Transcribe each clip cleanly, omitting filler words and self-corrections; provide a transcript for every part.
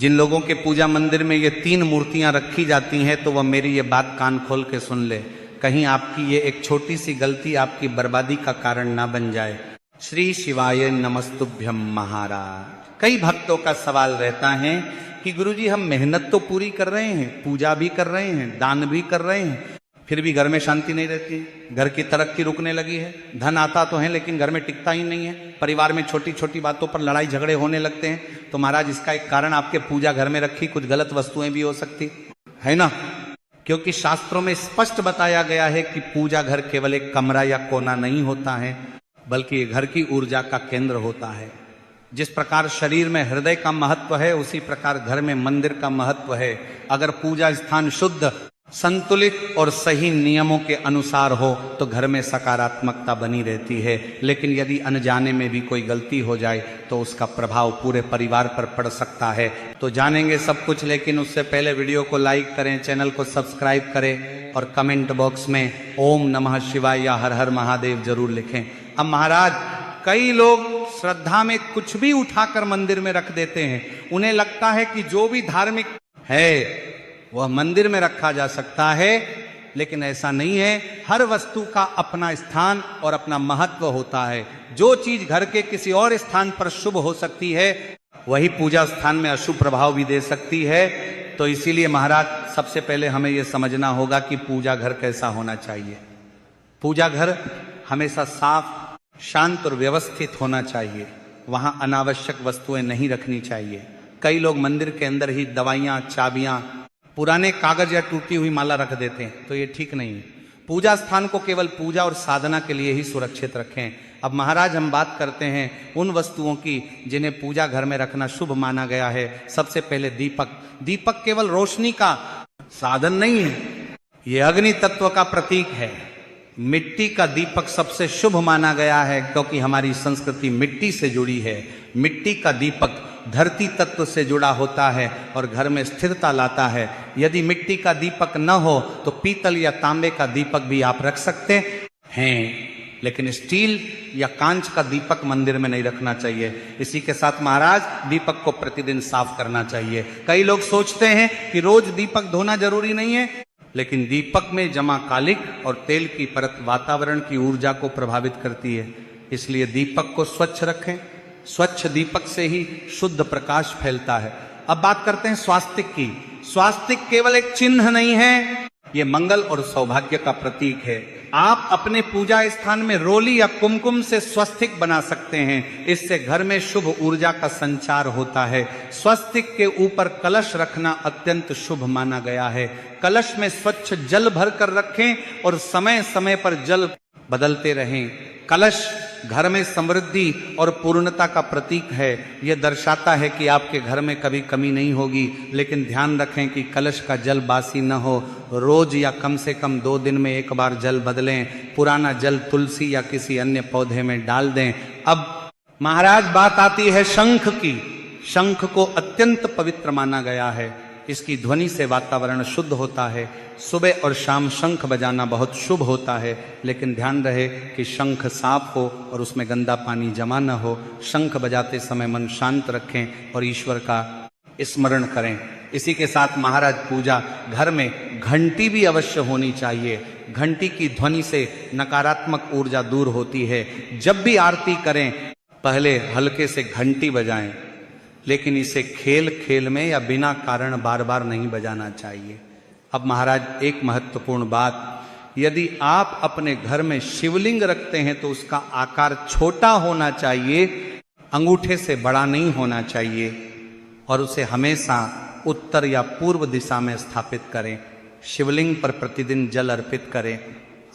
जिन लोगों के पूजा मंदिर में ये 3 मूर्तियां रखी जाती हैं तो वह मेरी ये बात कान खोल के सुन ले, कहीं आपकी ये एक छोटी सी गलती आपकी बर्बादी का कारण ना बन जाए। श्री शिवाय नमस्तुभ्यम महाराज। कई भक्तों का सवाल रहता है कि गुरुजी हम मेहनत तो पूरी कर रहे हैं, पूजा भी कर रहे हैं, दान भी कर रहे हैं, फिर भी घर में शांति नहीं रहती, घर की तरक्की रुकने लगी है, धन आता तो है लेकिन घर में टिकता ही नहीं है, परिवार में छोटी छोटी बातों पर लड़ाई झगड़े होने लगते हैं। तो महाराज इसका एक कारण आपके पूजा घर में रखी कुछ गलत वस्तुएं भी हो सकती है ना, क्योंकि शास्त्रों में स्पष्ट बताया गया है कि पूजा घर केवल एक कमरा या कोना नहीं होता है, बल्कि ये घर की ऊर्जा का केंद्र होता है। जिस प्रकार शरीर में हृदय का महत्व है उसी प्रकार घर में मंदिर का महत्व है। अगर पूजा स्थान शुद्ध, संतुलित और सही नियमों के अनुसार हो तो घर में सकारात्मकता बनी रहती है, लेकिन यदि अनजाने में भी कोई गलती हो जाए तो उसका प्रभाव पूरे परिवार पर पड़ सकता है। तो जानेंगे सब कुछ, लेकिन उससे पहले वीडियो को लाइक करें, चैनल को सब्सक्राइब करें और कमेंट बॉक्स में ओम नमः शिवाय या हर हर महादेव जरूर लिखें। अब महाराज कई लोग श्रद्धा में कुछ भी उठाकर मंदिर में रख देते हैं, उन्हें लगता है कि जो भी धार्मिक है वह मंदिर में रखा जा सकता है, लेकिन ऐसा नहीं है। हर वस्तु का अपना स्थान और अपना महत्व होता है। जो चीज घर के किसी और स्थान पर शुभ हो सकती है वही पूजा स्थान में अशुभ प्रभाव भी दे सकती है। तो इसीलिए महाराज सबसे पहले हमें यह समझना होगा कि पूजा घर कैसा होना चाहिए। पूजा घर हमेशा साफ, शांत और व्यवस्थित होना चाहिए। वहां अनावश्यक वस्तुएं नहीं रखनी चाहिए। कई लोग मंदिर के अंदर ही दवाइयां, चाबियां, पुराने कागज या टूटी हुई माला रख देते हैं, तो ये ठीक नहीं है। पूजा स्थान को केवल पूजा और साधना के लिए ही सुरक्षित रखें। अब महाराज हम बात करते हैं उन वस्तुओं की जिन्हें पूजा घर में रखना शुभ माना गया है। सबसे पहले दीपक। दीपक केवल रोशनी का साधन नहीं है, ये अग्नि तत्व का प्रतीक है। मिट्टी का दीपक सबसे शुभ माना गया है, क्योंकि हमारी संस्कृति मिट्टी से जुड़ी है। मिट्टी का दीपक धरती तत्व से जुड़ा होता है और घर में स्थिरता लाता है। यदि मिट्टी का दीपक न हो तो पीतल या तांबे का दीपक भी आप रख सकते हैं, लेकिन स्टील या कांच का दीपक मंदिर में नहीं रखना चाहिए। इसी के साथ महाराज दीपक को प्रतिदिन साफ करना चाहिए। कई लोग सोचते हैं कि रोज दीपक धोना जरूरी नहीं है, लेकिन दीपक में जमा कालिक और तेल की परत वातावरण की ऊर्जा को प्रभावित करती है, इसलिए दीपक को स्वच्छ रखें। स्वच्छ दीपक से ही शुद्ध प्रकाश फैलता है। अब बात करते हैं स्वास्तिक की। स्वास्तिक केवल एक चिन्ह नहीं है, यह मंगल और सौभाग्य का प्रतीक है। आप अपने पूजा स्थान में रोली या कुमकुम से स्वस्तिक बना सकते हैं, इससे घर में शुभ ऊर्जा का संचार होता है। स्वस्तिक के ऊपर कलश रखना अत्यंत शुभ माना गया है। कलश में स्वच्छ जल भर कर रखें और समय समय पर जल बदलते रहें। कलश घर में समृद्धि और पूर्णता का प्रतीक है। यह दर्शाता है कि आपके घर में कभी कमी नहीं होगी, लेकिन ध्यान रखें कि कलश का जल बासी न हो। रोज या कम से कम 2 दिन में एक बार जल बदलें। पुराना जल तुलसी या किसी अन्य पौधे में डाल दें। अब महाराज बात आती है शंख की। शंख को अत्यंत पवित्र माना गया है। इसकी ध्वनि से वातावरण शुद्ध होता है। सुबह और शाम शंख बजाना बहुत शुभ होता है, लेकिन ध्यान रहे कि शंख साफ हो और उसमें गंदा पानी जमा न हो। शंख बजाते समय मन शांत रखें और ईश्वर का स्मरण करें। इसी के साथ महाराज पूजा घर में घंटी भी अवश्य होनी चाहिए। घंटी की ध्वनि से नकारात्मक ऊर्जा दूर होती है। जब भी आरती करें पहले हल्के से घंटी बजाएं, लेकिन इसे खेल खेल में या बिना कारण बार बार नहीं बजाना चाहिए। अब महाराज एक महत्वपूर्ण बात, यदि आप अपने घर में शिवलिंग रखते हैं तो उसका आकार छोटा होना चाहिए, अंगूठे से बड़ा नहीं होना चाहिए, और उसे हमेशा उत्तर या पूर्व दिशा में स्थापित करें। शिवलिंग पर प्रतिदिन जल अर्पित करें।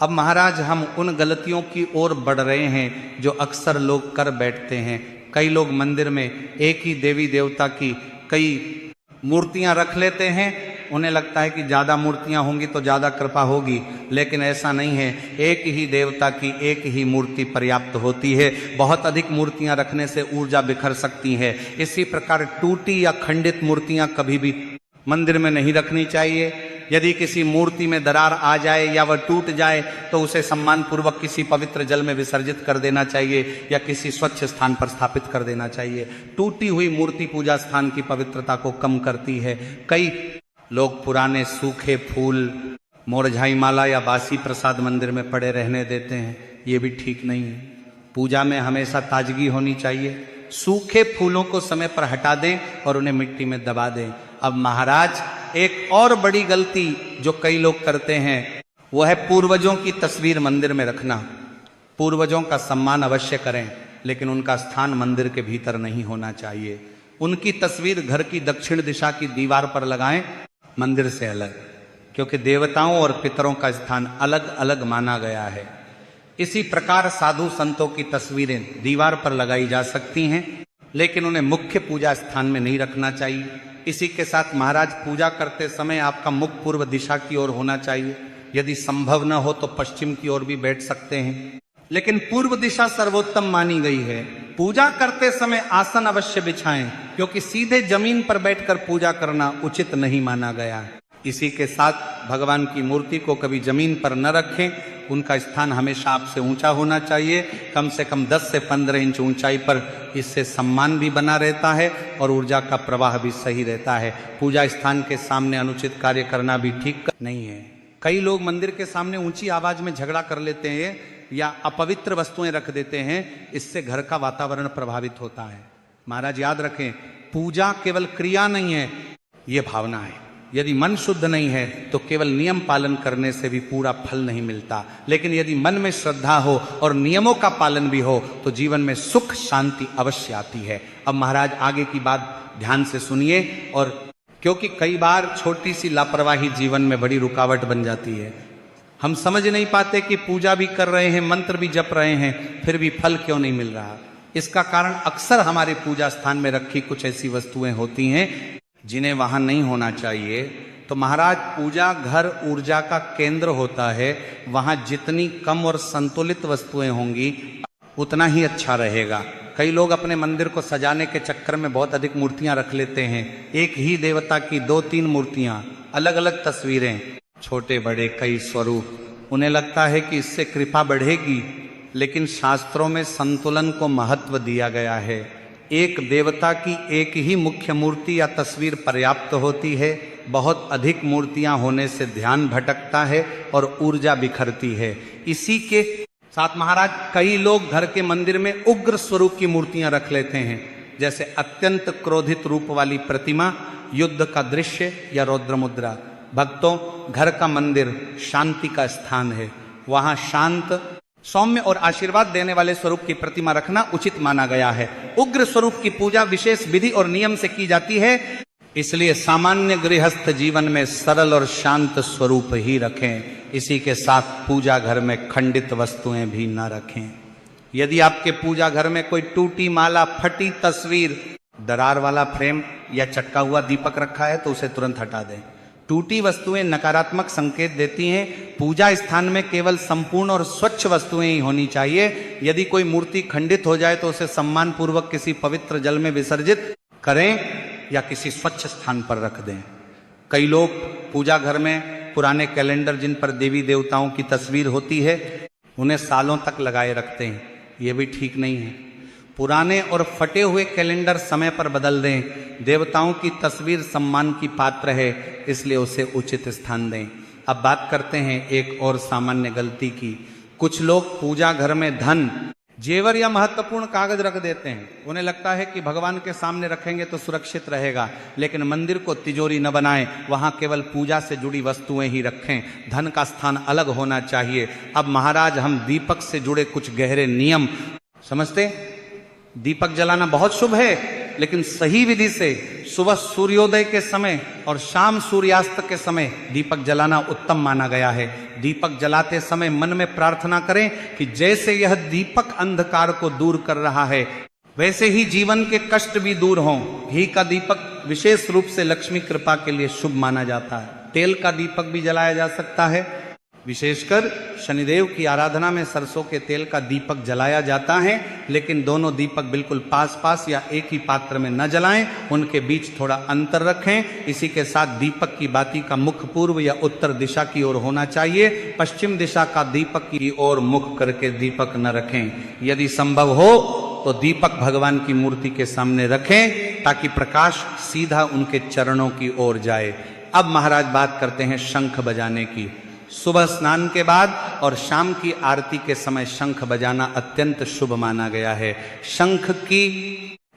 अब महाराज हम उन गलतियों की ओर बढ़ रहे हैं जो अक्सर लोग कर बैठते हैं। कई लोग मंदिर में एक ही देवी देवता की कई मूर्तियां रख लेते हैं। उन्हें लगता है कि ज़्यादा मूर्तियां होंगी तो ज़्यादा कृपा होगी, लेकिन ऐसा नहीं है। एक ही देवता की एक ही मूर्ति पर्याप्त होती है। बहुत अधिक मूर्तियां रखने से ऊर्जा बिखर सकती है। इसी प्रकार टूटी या खंडित मूर्तियां कभी भी मंदिर में नहीं रखनी चाहिए। यदि किसी मूर्ति में दरार आ जाए या वह टूट जाए तो उसे सम्मान पूर्वक किसी पवित्र जल में विसर्जित कर देना चाहिए या किसी स्वच्छ स्थान पर स्थापित कर देना चाहिए। टूटी हुई मूर्ति पूजा स्थान की पवित्रता को कम करती है। कई लोग पुराने सूखे फूल, मोरझाई माला या बासी प्रसाद मंदिर में पड़े रहने देते हैं। ये भी ठीक नहीं है। पूजा में हमेशा ताजगी होनी चाहिए। सूखे फूलों को समय पर हटा दें और उन्हें मिट्टी में दबा दें। अब महाराज, एक और बड़ी गलती जो कई लोग करते हैं वो है पूर्वजों की तस्वीर मंदिर में रखना। पूर्वजों का सम्मान अवश्य करें, लेकिन उनका स्थान मंदिर के भीतर नहीं होना चाहिए। उनकी तस्वीर घर की दक्षिण दिशा की दीवार पर लगाएं, मंदिर से अलग, क्योंकि देवताओं और पितरों का स्थान अलग अलग माना गया है। इसी प्रकार साधु संतों की तस्वीरें दीवार पर लगाई जा सकती हैं, लेकिन उन्हें मुख्य पूजा स्थान में नहीं रखना चाहिए। इसी के साथ महाराज, पूजा करते समय आपका मुख पूर्व दिशा की ओर होना चाहिए। यदि संभव न हो तो पश्चिम की ओर भी बैठ सकते हैं, लेकिन पूर्व दिशा सर्वोत्तम मानी गई है। पूजा करते समय आसन अवश्य बिछाएं, क्योंकि सीधे जमीन पर बैठकर पूजा करना उचित नहीं माना गया है। इसी के साथ भगवान की मूर्ति को कभी जमीन पर न रखें। उनका स्थान हमेशा आपसे ऊंचा होना चाहिए, कम से कम 10 से 15 इंच ऊंचाई पर। इससे सम्मान भी बना रहता है और ऊर्जा का प्रवाह भी सही रहता है। पूजा स्थान के सामने अनुचित कार्य करना भी ठीक नहीं है। कई लोग मंदिर के सामने ऊंची आवाज में झगड़ा कर लेते हैं या अपवित्र वस्तुएं रख देते हैं। इससे घर का वातावरण प्रभावित होता है। महाराज याद रखें, पूजा केवल क्रिया नहीं है, ये भावना है। यदि मन शुद्ध नहीं है तो केवल नियम पालन करने से भी पूरा फल नहीं मिलता, लेकिन यदि मन में श्रद्धा हो और नियमों का पालन भी हो तो जीवन में सुख शांति अवश्य आती है। अब महाराज आगे की बात ध्यान से सुनिए, और क्योंकि कई बार छोटी सी लापरवाही जीवन में बड़ी रुकावट बन जाती है। हम समझ नहीं पाते कि पूजा भी कर रहे हैं, मंत्र भी जप रहे हैं, फिर भी फल क्यों नहीं मिल रहा। इसका कारण अक्सर हमारे पूजा स्थान में रखी कुछ ऐसी वस्तुएं होती हैं जिन्हें वहां नहीं होना चाहिए। तो महाराज, पूजा घर ऊर्जा का केंद्र होता है। वहां जितनी कम और संतुलित वस्तुएं होंगी उतना ही अच्छा रहेगा। कई लोग अपने मंदिर को सजाने के चक्कर में बहुत अधिक मूर्तियां रख लेते हैं। एक ही देवता की 2-3 मूर्तियां, अलग अलग तस्वीरें, छोटे बड़े कई स्वरूप। उन्हें लगता है कि इससे कृपा बढ़ेगी, लेकिन शास्त्रों में संतुलन को महत्व दिया गया है। एक देवता की एक ही मुख्य मूर्ति या तस्वीर पर्याप्त होती है। बहुत अधिक मूर्तियां होने से ध्यान भटकता है और ऊर्जा बिखरती है। इसी के साथ महाराज, कई लोग घर के मंदिर में उग्र स्वरूप की मूर्तियां रख लेते हैं, जैसे अत्यंत क्रोधित रूप वाली प्रतिमा, युद्ध का दृश्य या रौद्र मुद्रा। भक्तों, घर का मंदिर शांति का स्थान है। वहां शांत, सौम्य और आशीर्वाद देने वाले स्वरूप की प्रतिमा रखना उचित माना गया है। उग्र स्वरूप की पूजा विशेष विधि और नियम से की जाती है, इसलिए सामान्य गृहस्थ जीवन में सरल और शांत स्वरूप ही रखें। इसी के साथ पूजा घर में खंडित वस्तुएं भी न रखें। यदि आपके पूजा घर में कोई टूटी माला, फटी तस्वीर, दरार वाला फ्रेम या चटका हुआ दीपक रखा है तो उसे तुरंत हटा दें। टूटी वस्तुएं नकारात्मक संकेत देती हैं। पूजा स्थान में केवल संपूर्ण और स्वच्छ वस्तुएं ही होनी चाहिए। यदि कोई मूर्ति खंडित हो जाए तो उसे सम्मान पूर्वक किसी पवित्र जल में विसर्जित करें या किसी स्वच्छ स्थान पर रख दें। कई लोग पूजा घर में पुराने कैलेंडर जिन पर देवी देवताओं की तस्वीर होती है उन्हें सालों तक लगाए रखते हैं। ये भी ठीक नहीं है। पुराने और फटे हुए कैलेंडर समय पर बदल दें। देवताओं की तस्वीर सम्मान की पात्र है, इसलिए उसे उचित स्थान दें। अब बात करते हैं एक और सामान्य गलती की। कुछ लोग पूजा घर में धन, जेवर या महत्वपूर्ण कागज रख देते हैं। उन्हें लगता है कि भगवान के सामने रखेंगे तो सुरक्षित रहेगा, लेकिन मंदिर को तिजोरी न बनाएं। वहां केवल पूजा से जुड़ी वस्तुएं ही रखें। धन का स्थान अलग होना चाहिए। अब महाराज, हम दीपक से जुड़े कुछ गहरे नियम समझते। दीपक जलाना बहुत शुभ है, लेकिन सही विधि से सुबह सूर्योदय के समय और शाम सूर्यास्त के समय दीपक जलाना उत्तम माना गया है। दीपक जलाते समय मन में प्रार्थना करें कि जैसे यह दीपक अंधकार को दूर कर रहा है, वैसे ही जीवन के कष्ट भी दूर हों। घी का दीपक विशेष रूप से लक्ष्मी कृपा के लिए शुभ माना जाता है। तेल का दीपक भी जलाया जा सकता है। विशेषकर शनिदेव की आराधना में सरसों के तेल का दीपक जलाया जाता है, लेकिन दोनों दीपक बिल्कुल पास पास या एक ही पात्र में न जलाएं, उनके बीच थोड़ा अंतर रखें। इसी के साथ दीपक की बाती का मुख पूर्व या उत्तर दिशा की ओर होना चाहिए। पश्चिम दिशा का दीपक की ओर मुख करके दीपक न रखें। यदि संभव हो तो दीपक भगवान की मूर्ति के सामने रखें ताकि प्रकाश सीधा उनके चरणों की ओर जाए। अब महाराज बात करते हैं शंख बजाने की। सुबह स्नान के बाद और शाम की आरती के समय शंख बजाना अत्यंत शुभ माना गया है। शंख की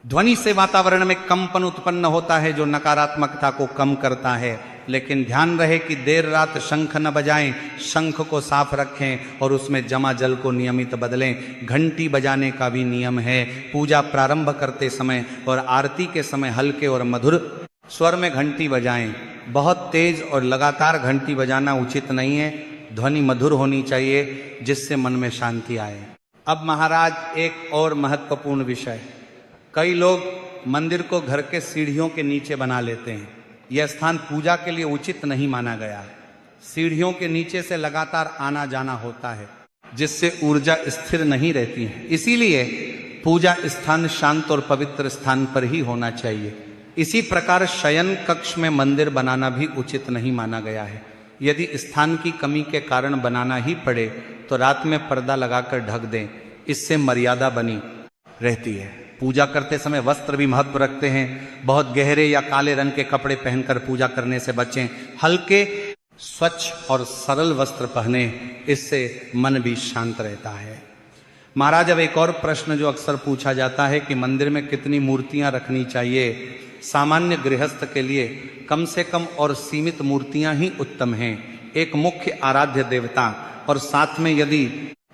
ध्वनि से वातावरण में कंपन उत्पन्न होता है जो नकारात्मकता को कम करता है। लेकिन ध्यान रहे कि देर रात शंख न बजाएं, शंख को साफ रखें और उसमें जमा जल को नियमित बदलें। घंटी बजाने का भी नियम है। पूजा प्रारंभ करते समय और आरती के समय हल्के और मधुर स्वर में घंटी बजाएं। बहुत तेज और लगातार घंटी बजाना उचित नहीं है। ध्वनि मधुर होनी चाहिए जिससे मन में शांति आए। अब महाराज एक और महत्वपूर्ण विषय, कई लोग मंदिर को घर के सीढ़ियों के नीचे बना लेते हैं। यह स्थान पूजा के लिए उचित नहीं माना गया है। सीढ़ियों के नीचे से लगातार आना जाना होता है जिससे ऊर्जा स्थिर नहीं रहती है। इसीलिए पूजा स्थान शांत और पवित्र स्थान पर ही होना चाहिए। इसी प्रकार शयन कक्ष में मंदिर बनाना भी उचित नहीं माना गया है। यदि स्थान की कमी के कारण बनाना ही पड़े तो रात में पर्दा लगाकर ढक दें, इससे मर्यादा बनी रहती है। पूजा करते समय वस्त्र भी महत्व रखते हैं। बहुत गहरे या काले रंग के कपड़े पहनकर पूजा करने से बचें। हल्के, स्वच्छ और सरल वस्त्र पहने, इससे मन भी शांत रहता है। महाराज अब एक और प्रश्न जो अक्सर पूछा जाता है कि मंदिर में कितनी मूर्तियां रखनी चाहिए। सामान्य गृहस्थ के लिए कम से कम और सीमित मूर्तियां ही उत्तम हैं। एक मुख्य आराध्य देवता और साथ में यदि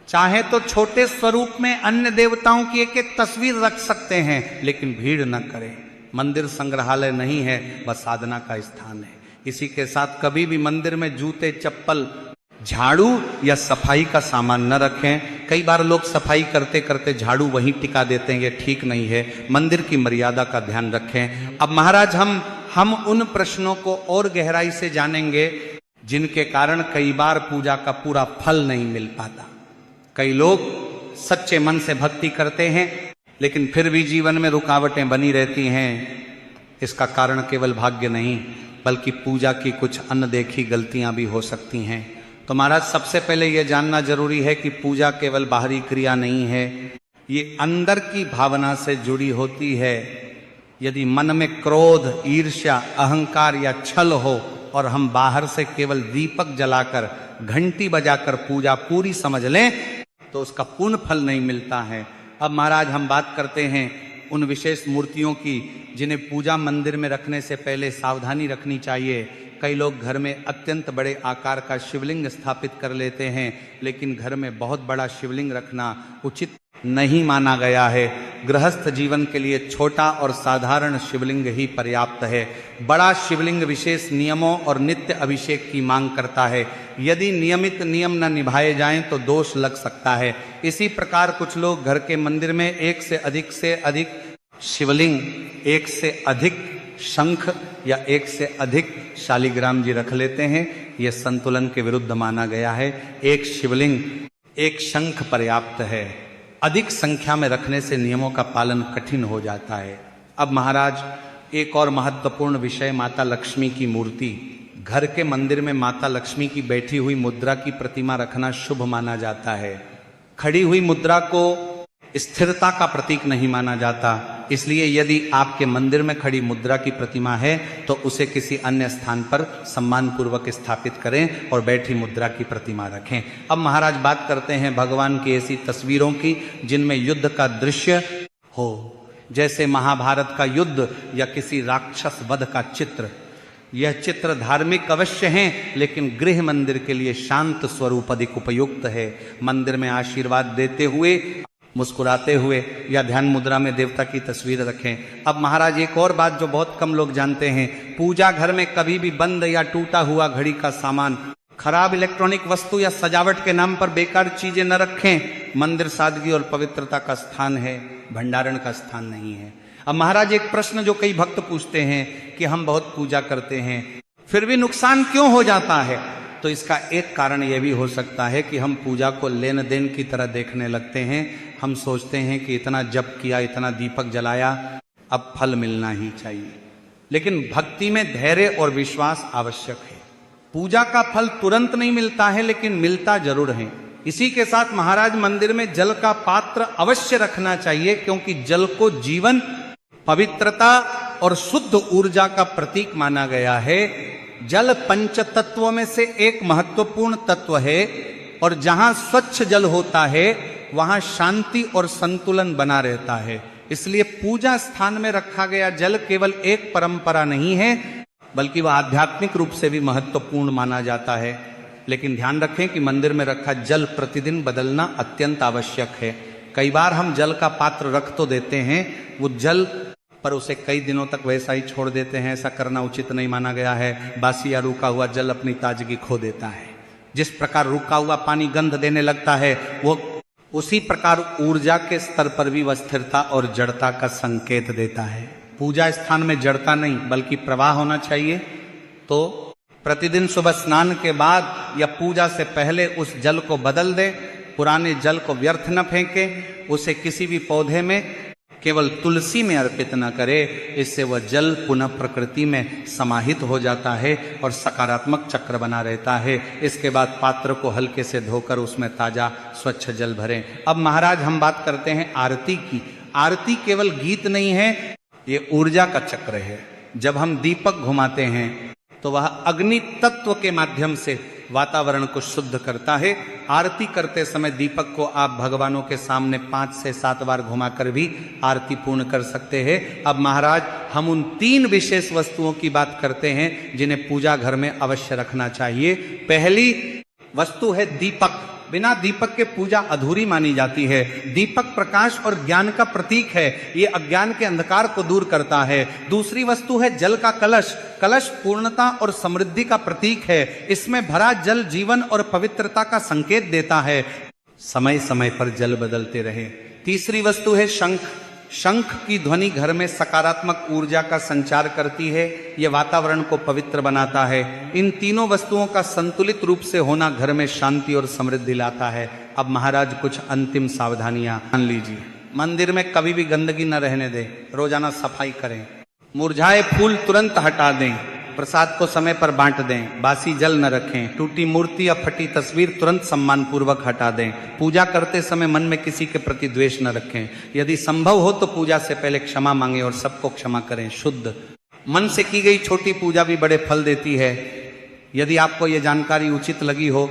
चाहे तो छोटे स्वरूप में अन्य देवताओं की एक एक तस्वीर रख सकते हैं, लेकिन भीड़ न करें। मंदिर संग्रहालय नहीं है, वह साधना का स्थान है। इसी के साथ कभी भी मंदिर में जूते, चप्पल, झाड़ू या सफाई का सामान न रखें। कई बार लोग सफाई करते करते झाड़ू वहीं टिका देते हैं, ये ठीक नहीं है। मंदिर की मर्यादा का ध्यान रखें। अब महाराज हम उन प्रश्नों को और गहराई से जानेंगे जिनके कारण कई बार पूजा का पूरा फल नहीं मिल पाता। कई लोग सच्चे मन से भक्ति करते हैं लेकिन फिर भी जीवन में रुकावटें बनी रहती हैं। इसका कारण केवल भाग्य नहीं बल्कि पूजा की कुछ अनदेखी गलतियां भी हो सकती हैं। तो महाराज सबसे पहले यह जानना जरूरी है कि पूजा केवल बाहरी क्रिया नहीं है, ये अंदर की भावना से जुड़ी होती है। यदि मन में क्रोध, ईर्ष्या, अहंकार या छल हो और हम बाहर से केवल दीपक जलाकर, घंटी बजाकर पूजा पूरी समझ लें तो उसका पूर्ण फल नहीं मिलता है। अब महाराज हम बात करते हैं उन विशेष मूर्तियों की जिन्हें पूजा मंदिर में रखने से पहले सावधानी रखनी चाहिए। कई लोग घर में अत्यंत बड़े आकार का शिवलिंग स्थापित कर लेते हैं, लेकिन घर में बहुत बड़ा शिवलिंग रखना उचित नहीं माना गया है। गृहस्थ जीवन के लिए छोटा और साधारण शिवलिंग ही पर्याप्त है। बड़ा शिवलिंग विशेष नियमों और नित्य अभिषेक की मांग करता है। यदि नियमित नियम न निभाए जाएं तो दोष लग सकता है। इसी प्रकार कुछ लोग घर के मंदिर में एक से अधिक शिवलिंग, एक से अधिक शंख या एक से अधिक शालिग्राम जी रख लेते हैं। यह संतुलन के विरुद्ध माना गया है। एक शिवलिंग, एक शंख पर्याप्त है। अधिक संख्या में रखने से नियमों का पालन कठिन हो जाता है। अब महाराज एक और महत्वपूर्ण विषय, माता लक्ष्मी की मूर्ति। घर के मंदिर में माता लक्ष्मी की बैठी हुई मुद्रा की प्रतिमा रखना शुभ माना जाता है। खड़ी हुई मुद्रा को स्थिरता का प्रतीक नहीं माना जाता, इसलिए यदि आपके मंदिर में खड़ी मुद्रा की प्रतिमा है तो उसे किसी अन्य स्थान पर सम्मान पूर्वक स्थापित करें और बैठी मुद्रा की प्रतिमा रखें। अब महाराज बात करते हैं भगवान की ऐसी तस्वीरों की जिनमें युद्ध का दृश्य हो, जैसे महाभारत का युद्ध या किसी राक्षस वध का चित्र। यह चित्र धार्मिक अवश्य हैं, लेकिन गृह मंदिर के लिए शांत स्वरूप अधिक उपयुक्त है। मंदिर में आशीर्वाद देते हुए, मुस्कुराते हुए या ध्यान मुद्रा में देवता की तस्वीर रखें। अब महाराज एक और बात जो बहुत कम लोग जानते हैं, पूजा घर में कभी भी बंद या टूटा हुआ घड़ी का सामान, खराब इलेक्ट्रॉनिक वस्तु या सजावट के नाम पर बेकार चीजें न रखें। मंदिर सादगी और पवित्रता का स्थान है, भंडारण का स्थान नहीं है। अब महाराज एक प्रश्न जो कई भक्त पूछते हैं कि हम बहुत पूजा करते हैं फिर भी नुकसान क्यों हो जाता है। तो इसका एक कारण यह भी हो सकता है कि हम पूजा को लेन देन की तरह देखने लगते हैं। हम सोचते हैं कि इतना जप किया, इतना दीपक जलाया, अब फल मिलना ही चाहिए। लेकिन भक्ति में धैर्य और विश्वास आवश्यक है। पूजा का फल तुरंत नहीं मिलता है, लेकिन मिलता जरूर है। इसी के साथ महाराज मंदिर में जल का पात्र अवश्य रखना चाहिए, क्योंकि जल को जीवन, पवित्रता और शुद्ध ऊर्जा का प्रतीक माना गया है। जल पंच तत्वों में से एक महत्वपूर्ण तत्व है, और जहां स्वच्छ जल होता है वहां शांति और संतुलन बना रहता है। इसलिए पूजा स्थान में रखा गया जल केवल एक परंपरा नहीं है, बल्कि वह आध्यात्मिक रूप से भी महत्वपूर्ण माना जाता है। लेकिन ध्यान रखें कि मंदिर में रखा जल प्रतिदिन बदलना अत्यंत आवश्यक है। कई बार हम जल का पात्र रख तो देते हैं, वो जल पर उसे कई दिनों तक वैसा ही छोड़ देते हैं। ऐसा करना उचित नहीं माना गया है। बासी या रुका हुआ जल अपनी ताजगी खो देता है। जिस प्रकार रुका हुआ पानी गंध देने लगता है, वो उसी प्रकार ऊर्जा के स्तर पर भी वह स्थिरता और जड़ता का संकेत देता है। पूजा स्थान में जड़ता नहीं बल्कि प्रवाह होना चाहिए। तो प्रतिदिन सुबह स्नान के बाद या पूजा से पहले उस जल को बदल दें। पुराने जल को व्यर्थ न फेंके, उसे किसी भी पौधे में, केवल तुलसी में अर्पित न करे। इससे वह जल पुनः प्रकृति में समाहित हो जाता है और सकारात्मक चक्र बना रहता है। इसके बाद पात्र को हल्के से धोकर उसमें ताजा स्वच्छ जल भरें। अब महाराज हम बात करते हैं आरती की। आरती केवल गीत नहीं है, ये ऊर्जा का चक्र है। जब हम दीपक घुमाते हैं तो वह अग्नि तत्व के माध्यम से वातावरण को शुद्ध करता है। आरती करते समय दीपक को आप भगवानों के सामने 5 से 7 बार घुमाकर भी आरती पूर्ण कर सकते हैं। अब महाराज हम उन 3 विशेष वस्तुओं की बात करते हैं जिन्हें पूजा घर में अवश्य रखना चाहिए। पहली वस्तु है दीपक। बिना दीपक के पूजा अधूरी मानी जाती है। दीपक प्रकाश और ज्ञान का प्रतीक है, ये अज्ञान के अंधकार को दूर करता है। दूसरी वस्तु है जल का कलश। कलश पूर्णता और समृद्धि का प्रतीक है। इसमें भरा जल जीवन और पवित्रता का संकेत देता है। समय समय पर जल बदलते रहे। तीसरी वस्तु है शंख। शंख की ध्वनि घर में सकारात्मक ऊर्जा का संचार करती है, यह वातावरण को पवित्र बनाता है। इन तीनों वस्तुओं का संतुलित रूप से होना घर में शांति और समृद्धि लाता है। अब महाराज कुछ अंतिम सावधानियां मान लीजिए। मंदिर में कभी भी गंदगी न रहने दें, रोजाना सफाई करें, मुरझाए फूल तुरंत हटा दें, प्रसाद को समय पर बांट दें, बासी जल न रखें, टूटी मूर्ति या फटी तस्वीर तुरंत सम्मान पूर्वक हटा दें। पूजा करते समय मन में किसी के प्रति द्वेष न रखें। यदि संभव हो तो पूजा से पहले क्षमा मांगें और सबको क्षमा करें। शुद्ध मन से की गई छोटी पूजा भी बड़े फल देती है। यदि आपको यह जानकारी उचित लगी हो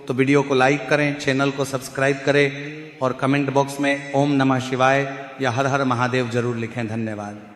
तो वीडियो को लाइक करें, चैनल को सब्सक्राइब करें और कमेंट बॉक्स में ओम नमः शिवाय या हर हर महादेव जरूर लिखें। धन्यवाद।